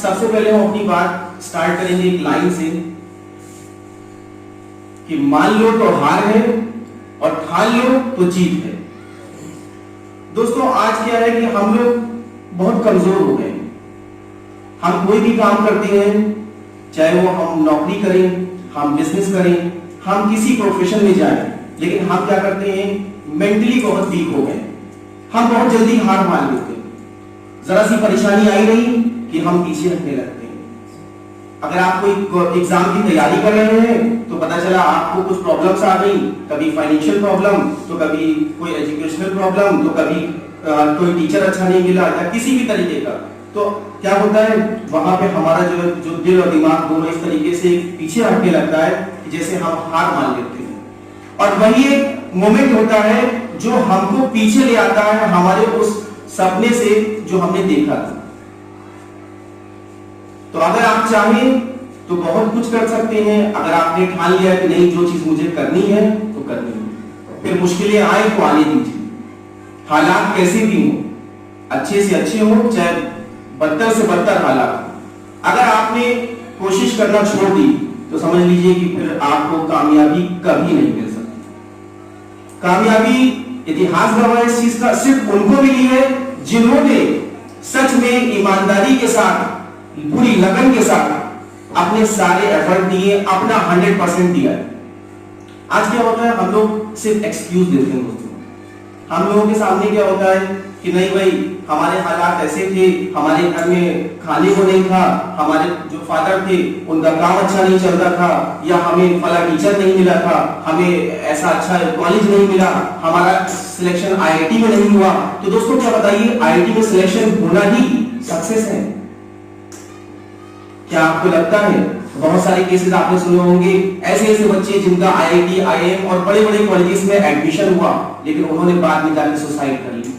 सबसे पहले हम अपनी बात स्टार्ट करेंगे एक लाइन से कि मान लो तो हार है और ठान लो तो जीत है। दोस्तों आज क्या है कि हम लोग बहुत कमजोर हो गए। हम कोई भी काम करते हैं, चाहे वो हम नौकरी करें, हम बिजनेस करें, हम किसी प्रोफेशन में जाएं, लेकिन हम क्या करते हैं, मेंटली बहुत वीक हो गए। हम बहुत जल्दी हार मान लेते हैं। जरा सी परेशानी आई नहीं कि हम पीछे हटने लगते हैं। अगर आप कोई एग्जाम की तैयारी कर रहे हैं तो पता चला आपको कुछ प्रॉब्लम्स आ गई, कभी फाइनेंशियल प्रॉब्लम, तो कभी कोई एजुकेशनल प्रॉब्लम, तो कभी कोई टीचर अच्छा नहीं मिला या किसी भी तरीके का, तो क्या होता है वहां पे हमारा जो दिल और दिमाग दोनों इस तरीके से पीछे हटने लगता है कि जैसे हम हार मान लेते हैं। और वही एक मोमेंट होता है जो हमको पीछे ले आता है हमारे उस सपने से जो हमने देखा था। तो अगर आप चाहें तो बहुत कुछ कर सकते हैं। अगर आपने ठान लिया कि नहीं, जो चीज मुझे करनी है तो करनी है, फिर मुश्किलें आए तो आने दीजिए। हालात कैसे भी हो, अच्छे से अच्छे हो, चाहे बदतर से बदतर हालात, अगर आपने कोशिश करना छोड़ दी तो समझ लीजिए कि फिर आपको कामयाबी कभी नहीं मिल सकती। कामयाबी इतिहास गवाह इस चीज का सिर्फ उनको मिली है जिन्होंने सच में ईमानदारी के साथ, पूरी लगन के साथ अपने सारे एफर्ट दिए, अपना 100% दिया है। आज क्या होता है, हम लोग सिर्फ एक्सक्यूज देते हैं दोस्तों। हम लोगों के सामने क्या होता है कि नहीं भाई, हमारे हालात ऐसे थे, हमारे घर में खाने को नहीं था, हमारे जो फादर थे उनका काम अच्छा नहीं चलता था, या हमें फला टीचर नहीं मिला था, हमें ऐसा अच्छा कॉलेज नहीं मिला, हमारा सिलेक्शन आईआईटी में नहीं हुआ। तो दोस्तों क्या बताइए, आईआईटी में सिलेक्शन होना ही सक्सेस है? क्या आपको लगता है? बहुत सारे केसेस आपने सुने होंगे, ऐसे ऐसे बच्चे जिनका आईआईटी, आईआईएम और बड़े बड़े कॉलेजेस में एडमिशन हुआ, लेकिन उन्होंने बाद में जाकर सुसाइड कर ली।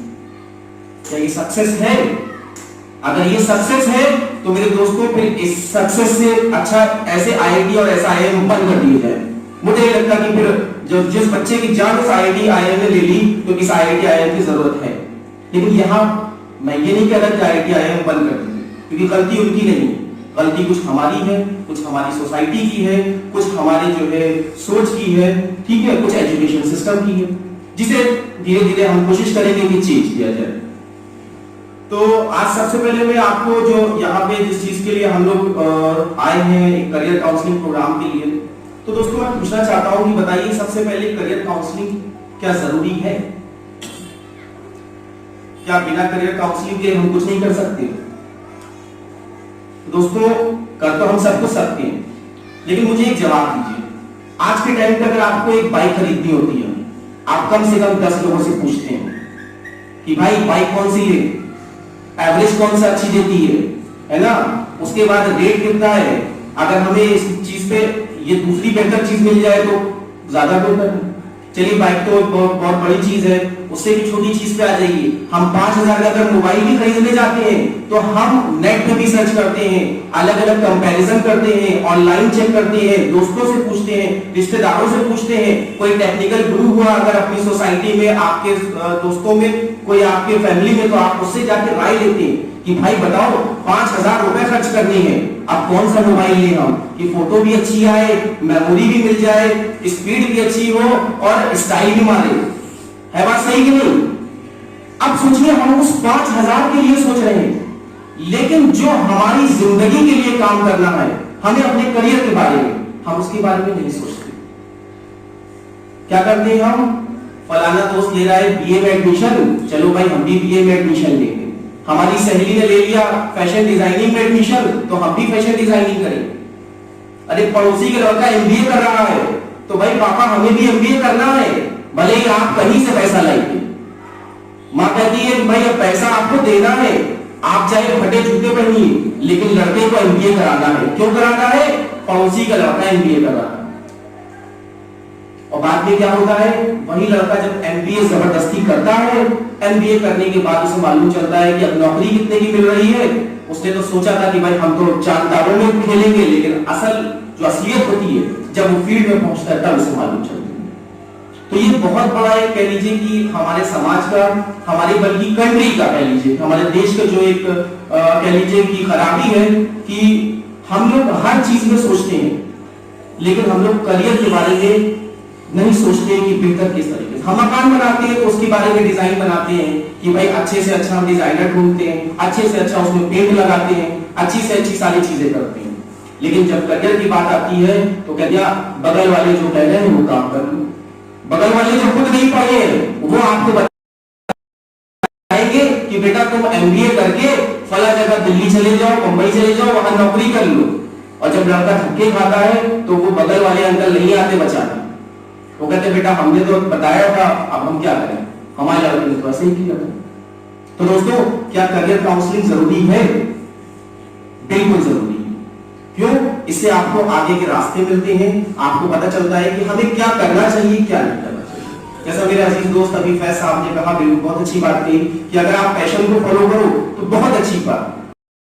क्या ये सक्सेस है? अगर ये सक्सेस है तो मेरे दोस्तों फिर इस सक्सेस से अच्छा ऐसे आईआईटी और ऐसा आईआईएम बंद कर दिए जाए। मुझे नहीं लगता कि फिर जो जिस बच्चे की जान उस आईआईटी, आईआईएम ने ले ली तो किस आईआईटी, आईआईएम की जरूरत है। लेकिन यहाँ मैं ये नहीं कह रहा कि आईआईटी, आईआईएम बंद कर दीजिए, क्योंकि गलती उनकी नहीं, गलती कुछ हमारी है, कुछ हमारी सोसाइटी की है, कुछ हमारे जो है सोच की है, ठीक है, कुछ एजुकेशन सिस्टम की है, जिसे धीरे धीरे हम कोशिश करेंगे कि चेंज किया जाए। तो आज सबसे पहले मैं आपको जो यहाँ पे जिस चीज के लिए हम लोग आए हैं, एक करियर काउंसलिंग प्रोग्राम के लिए, तो दोस्तों मैं पूछना चाहता हूँ कि बताइए सबसे पहले करियर काउंसलिंग क्या जरूरी है? क्या बिना करियर काउंसलिंग के हम कुछ नहीं कर सकते? दोस्तों कर तो हम सब कुछ सकते हैं, लेकिन मुझे एक जवाब दीजिए, आज के टाइम पे अगर आपको एक बाइक खरीदनी होती है, आप कम से कम 10 लोगों से पूछते हैं कि भाई बाइक कौन सी है, एवरेज कौन सा अच्छी देती है ना, उसके बाद रेट कितना है, अगर हमें इस चीज पे ये दूसरी बेहतर चीज मिल जाए तो ज्यादा बेहतर है। चलिए बाइक तो बहुत बड़ी चीज है, उससे भी छोटी चीज पे आ जाइए। हम 5,000 का अगर मोबाइल भी खरीदने जाते हैं तो हम नेट पे भी सर्च करते हैं, अलग अलग कंपैरिजन करते हैं, ऑनलाइन चेक करते हैं, दोस्तों से पूछते हैं, रिश्तेदारों से पूछते हैं, कोई टेक्निकल गुरु हुआ अगर अपनी सोसाइटी में, आपके दोस्तों में, कोई आपके फैमिली में, तो आप उससे जाके राय लेते हैं कि भाई बताओ 5,000 रुपए खर्च करनी है, अब कौन सा मोबाइल लें हम कि फोटो भी अच्छी आए, मेमोरी भी मिल जाए, स्पीड भी अच्छी हो और स्टाइल भी मारे। है बात सही कि नहीं? अब सोचिए हम उस 5,000 के लिए सोच रहे हैं, लेकिन जो हमारी जिंदगी के लिए काम करना है, हमें अपने करियर के बारे में, हम उसके बारे में नहीं सोचते। क्या करते हैं हम, फलाना दोस्त ले रहा है बीए में एडमिशन, चलो भाई हम भी बीए में एडमिशन लेंगे। हमारी सहेली ने ले लिया फैशन डिजाइनिंग में एडमिशन, तो हम भी फैशन डिजाइनिंग करें। अरे पड़ोसी का लड़का एमबीए कर रहा है, तो भाई पापा हमें भी एमबीए करना है, भले ही आप कहीं से पैसा लाइए। माँ कहती है भाई अब पैसा आपको देना है, आप चाहे फटे जूते पहनिए, लेकिन लड़के को एमबीए कराना है। क्यों कराना है? पड़ोसी का लड़का एमबीए कर रहा है। और बाद में क्या होता है, वही लड़का जब एमबीए जबरदस्ती करता है, एमबीए करने के बाद उसे मालूम चलता है कि अब नौकरी कितने की मिल रही है। उसने तो सोचा था कि भाई हम तो चांदारों में खेलेंगे, लेकिन असल जो असलियत होती है जब वो फील्ड में पहुंचता है तब उसे मालूम चलता है। तो ये बहुत बड़ा एक कह लीजिए कि हमारे समाज का, हमारे बल्कि कंट्री का कह लीजिए, हमारे देश का जो एक कह लीजिए कि खराबी है कि हम लोग हर चीज में सोचते हैं, लेकिन हम लोग करियर के बारे में नहीं सोचते कि बेहतर किस तरीके से। हम मकान बनाते हैं तो उसके बारे में डिजाइन बनाते हैं कि भाई अच्छे से अच्छा हम डिजाइनर ढूंढते हैं, अच्छे से अच्छा उसमें पेंट लगाते हैं, अच्छी से अच्छी सारी चीजें करते हैं। लेकिन जब करियर की बात आती है तो कह दिया बगल वाले जो कह रहे हैं वो काम कर लो, बगल वाले जो खुद नहीं पढ़े हैं वो आपको बताएंगे कि बेटा तुम एमबीए करके फला जगह दिल्ली चले जाओ, मुंबई चले जाओ, वहां नौकरी कर लो। और जब लड़का धक्के खाता है तो वो बगल वाले अंकल नहीं आते बचाने, वो कहते बेटा हमने तो बताया था, अब हम क्या करें, हमारे लड़के ने तो ऐसे ही किया था। तो दोस्तों क्या करियर काउंसलिंग जरूरी है? बिल्कुल जरूरी है। क्यों? इससे आपको आगे के रास्ते मिलते हैं, आपको पता चलता है कि हमें क्या करना चाहिए, क्या नहीं करना चाहिए। जैसा मेरे अजीज दोस्त अभी फैज साहब ने कहा, बिल्कुल बहुत अच्छी बात कही कि अगर आप पैशन को फॉलो करो तो बहुत अच्छी बात।